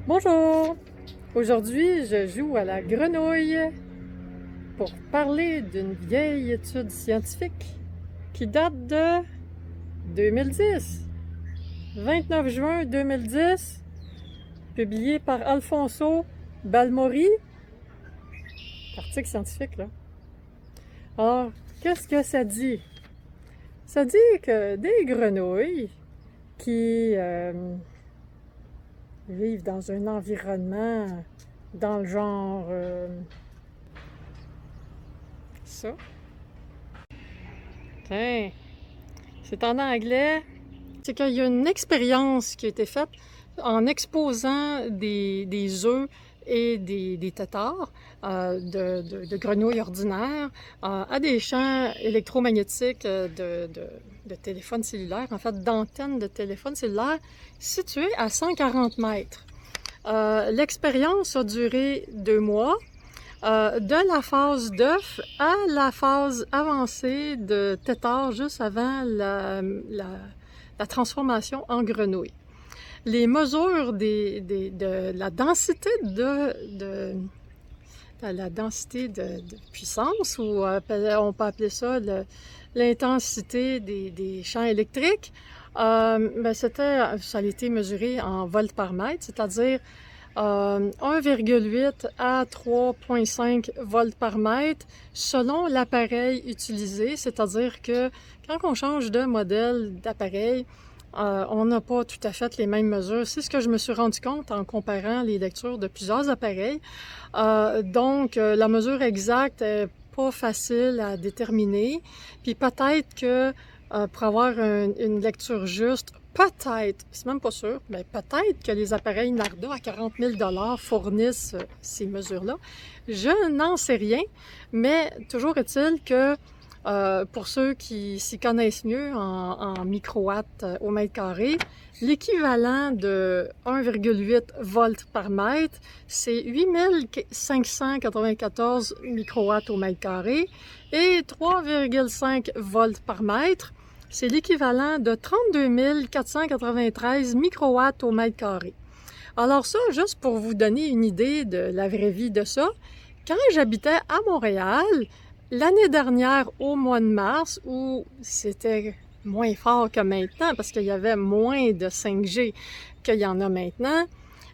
Bonjour! Aujourd'hui, je joue à la grenouille pour parler d'une vieille étude scientifique qui date de 2010. 29 juin 2010, publiée par Alfonso Balmori. Article scientifique, là. Alors, qu'est-ce que ça dit? Ça dit que des grenouilles qui vivent dans un environnement dans le genre ça. Tiens, c'est en anglais. C'est qu'il y a une expérience qui a été faite en exposant des œufs et des têtards de grenouilles ordinaires à des champs électromagnétiques de téléphone cellulaire, en fait d'antennes de téléphone cellulaire situées à 140 mètres. L'expérience a duré 2 mois. De la phase d'œuf à la phase avancée de tétard juste avant la transformation en grenouille. Les mesures de la densité de puissance, ou on peut appeler ça l'intensité des champs électriques, ça a été mesuré en volts par mètre, c'est-à-dire 1,8 à 3,5 volts par mètre selon l'appareil utilisé, c'est-à-dire que quand on change de modèle d'appareil, on n'a pas tout à fait les mêmes mesures. C'est ce que je me suis rendu compte en comparant les lectures de plusieurs appareils. Donc, la mesure exacte est pas facile à déterminer. Puis peut-être que pour avoir une lecture juste, peut-être, c'est même pas sûr, mais peut-être que les appareils Narda à 40 000 $ fournissent ces mesures-là. Je n'en sais rien, mais toujours est-il que pour ceux qui s'y connaissent mieux en microwatts au mètre carré, l'équivalent de 1,8 volts par mètre, c'est 8594 microwatts au mètre carré, et 3,5 volts par mètre, c'est l'équivalent de 32 493 microwatts au mètre carré. Alors ça, juste pour vous donner une idée de la vraie vie de ça, quand j'habitais à Montréal, l'année dernière, au mois de mars, où c'était moins fort que maintenant, parce qu'il y avait moins de 5G qu'il y en a maintenant,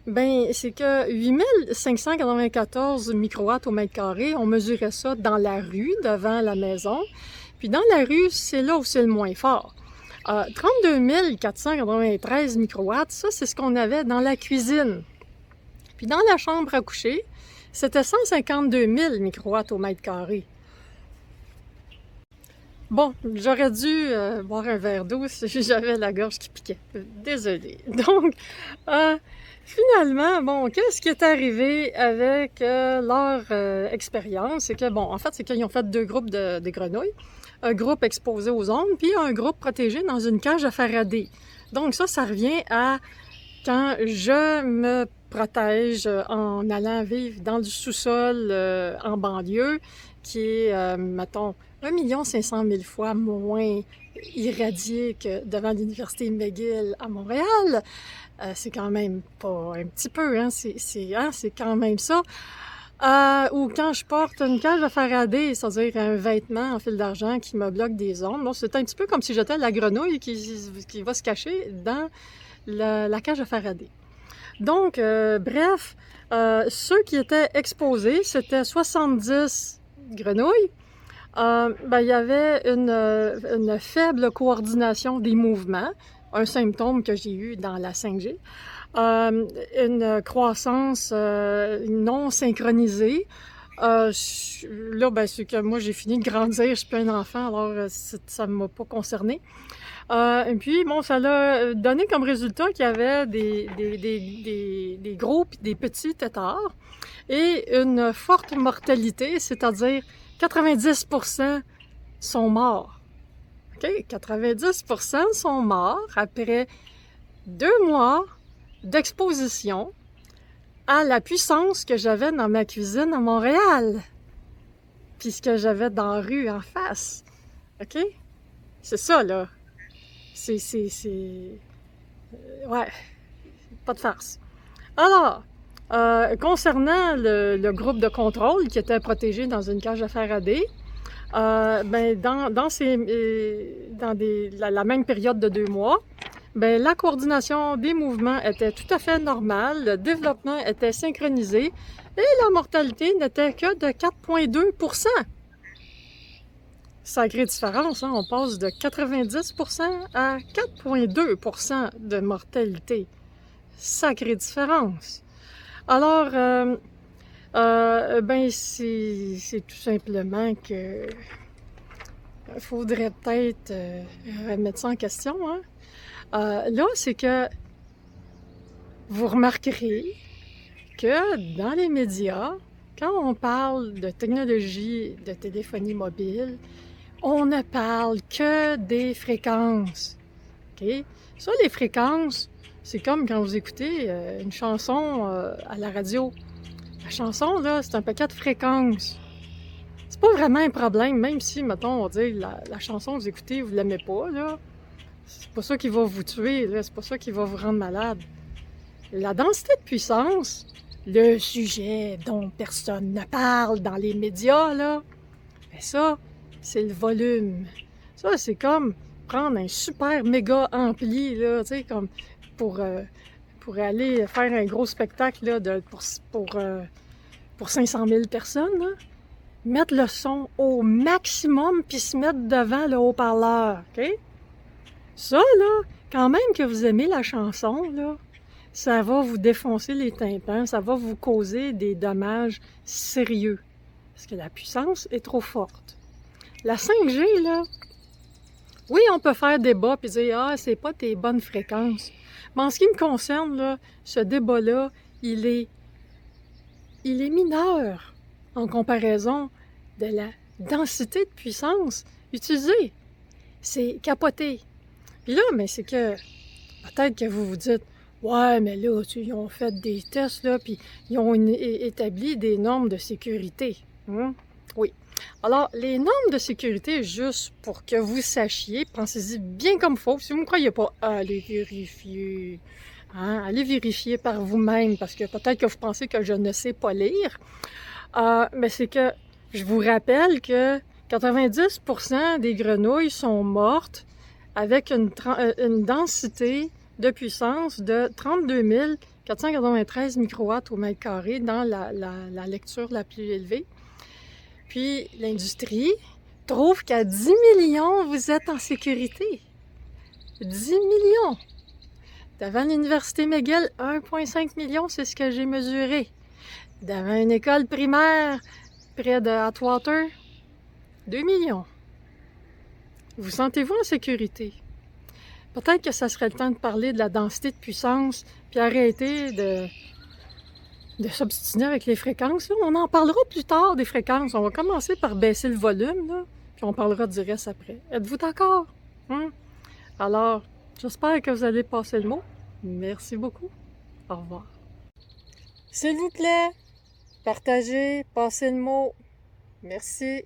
ben c'est que 8594 microwatts au mètre carré, on mesurait ça dans la rue, devant la maison. Puis dans la rue, c'est là où c'est le moins fort. 32 493 microwatts, ça, c'est ce qu'on avait dans la cuisine. Puis dans la chambre à coucher, c'était 152 000 microwatts au mètre carré. Bon, j'aurais dû boire un verre d'eau si j'avais la gorge qui piquait. Désolée. Donc, finalement, bon, qu'est-ce qui est arrivé avec leur expérience? C'est que, bon, en fait, c'est qu'ils ont fait 2 groupes de grenouilles. Un groupe exposé aux ondes, puis un groupe protégé dans une cage à Faraday. Donc ça revient à quand je me protège en allant vivre dans du sous-sol en banlieue, qui est, mettons, 1 500 000 fois moins irradié que devant l'Université McGill à Montréal. C'est quand même pas un petit peu, hein, c'est quand même ça. Ou quand je porte une cage à Faraday, c'est-à-dire un vêtement en fil d'argent qui me bloque des ondes. Donc, c'est un petit peu comme si j'étais la grenouille qui va se cacher dans la cage à Faraday. Donc, bref, ceux qui étaient exposés, c'était 70 grenouilles. Il y avait une faible coordination des mouvements, un symptôme que j'ai eu dans la 5G. Une croissance non synchronisée. Là, c'est que moi, j'ai fini de grandir, je suis plus un enfant, alors ça ne m'a pas concernée. Et puis, bon, ça l'a donné comme résultat qu'il y avait des gros et des petits têtards et une forte mortalité, c'est-à-dire 90% sont morts. OK? 90% sont morts après 2 mois d'exposition à la puissance que j'avais dans ma cuisine à Montréal, puis ce que j'avais dans la rue en face. OK? C'est ça, là. Ouais, pas de farce. Alors, concernant le groupe de contrôle qui était protégé dans une cage à Faraday, ben la même période de 2 mois, ben la coordination des mouvements était tout à fait normale, le développement était synchronisé et la mortalité n'était que de 4,2%. Sacrée différence, hein? On passe de 90% à 4,2% de mortalité. Sacrée différence. Alors, ben c'est tout simplement que faudrait peut-être remettre ça en question, hein? Là, c'est que vous remarquerez que dans les médias, quand on parle de technologie de téléphonie mobile, on ne parle que des fréquences. OK? Ça, les fréquences, c'est comme quand vous écoutez une chanson à la radio. La chanson, là, c'est un paquet de fréquences. C'est pas vraiment un problème, même si, mettons, on dit la chanson que vous écoutez, vous l'aimez pas, là. C'est pas ça qui va vous tuer, là. C'est pas ça qui va vous rendre malade. La densité de puissance, le sujet dont personne ne parle dans les médias, là, ben ça, c'est le volume. Ça, c'est comme prendre un super méga ampli, là, tu sais, comme pour aller faire un gros spectacle, là, pour 500 000 personnes, là. Mettre le son au maximum puis se mettre devant le haut-parleur, OK? Ça, là, quand même que vous aimez la chanson, là, ça va vous défoncer les tympans, ça va vous causer des dommages sérieux. Parce que la puissance est trop forte. La 5G, là, oui, on peut faire débat puis dire « Ah, c'est pas tes bonnes fréquences ». Mais en ce qui me concerne, là, ce débat-là, il est mineur en comparaison de la densité de puissance utilisée. C'est capoté. Puis là, mais c'est que peut-être que vous vous dites « Ouais, mais là, ils ont fait des tests, là, puis ils ont établi des normes de sécurité. Oui. Alors, les normes de sécurité, juste pour que vous sachiez, pensez-y bien comme il faut. Si vous ne me croyez pas, allez vérifier. Hein? Allez vérifier par vous-même, parce que peut-être que vous pensez que je ne sais pas lire. Mais c'est que je vous rappelle que 90% des grenouilles sont mortes avec une densité de puissance de 32 493 microwatts au mètre carré dans la lecture la plus élevée. Puis l'industrie trouve qu'à 10 millions, vous êtes en sécurité. 10 millions! Devant l'université McGill, 1,5 million, c'est ce que j'ai mesuré. Devant une école primaire près de Atwater, 2 millions. Vous sentez-vous en sécurité? Peut-être que ça serait le temps de parler de la densité de puissance, puis arrêter de s'obstiner avec les fréquences. Là. On en parlera plus tard des fréquences. On va commencer par baisser le volume, là, puis on parlera du reste après. Êtes-vous d'accord? Alors, j'espère que vous allez passer le mot. Merci beaucoup. Au revoir. S'il vous plaît, partagez, passez le mot. Merci.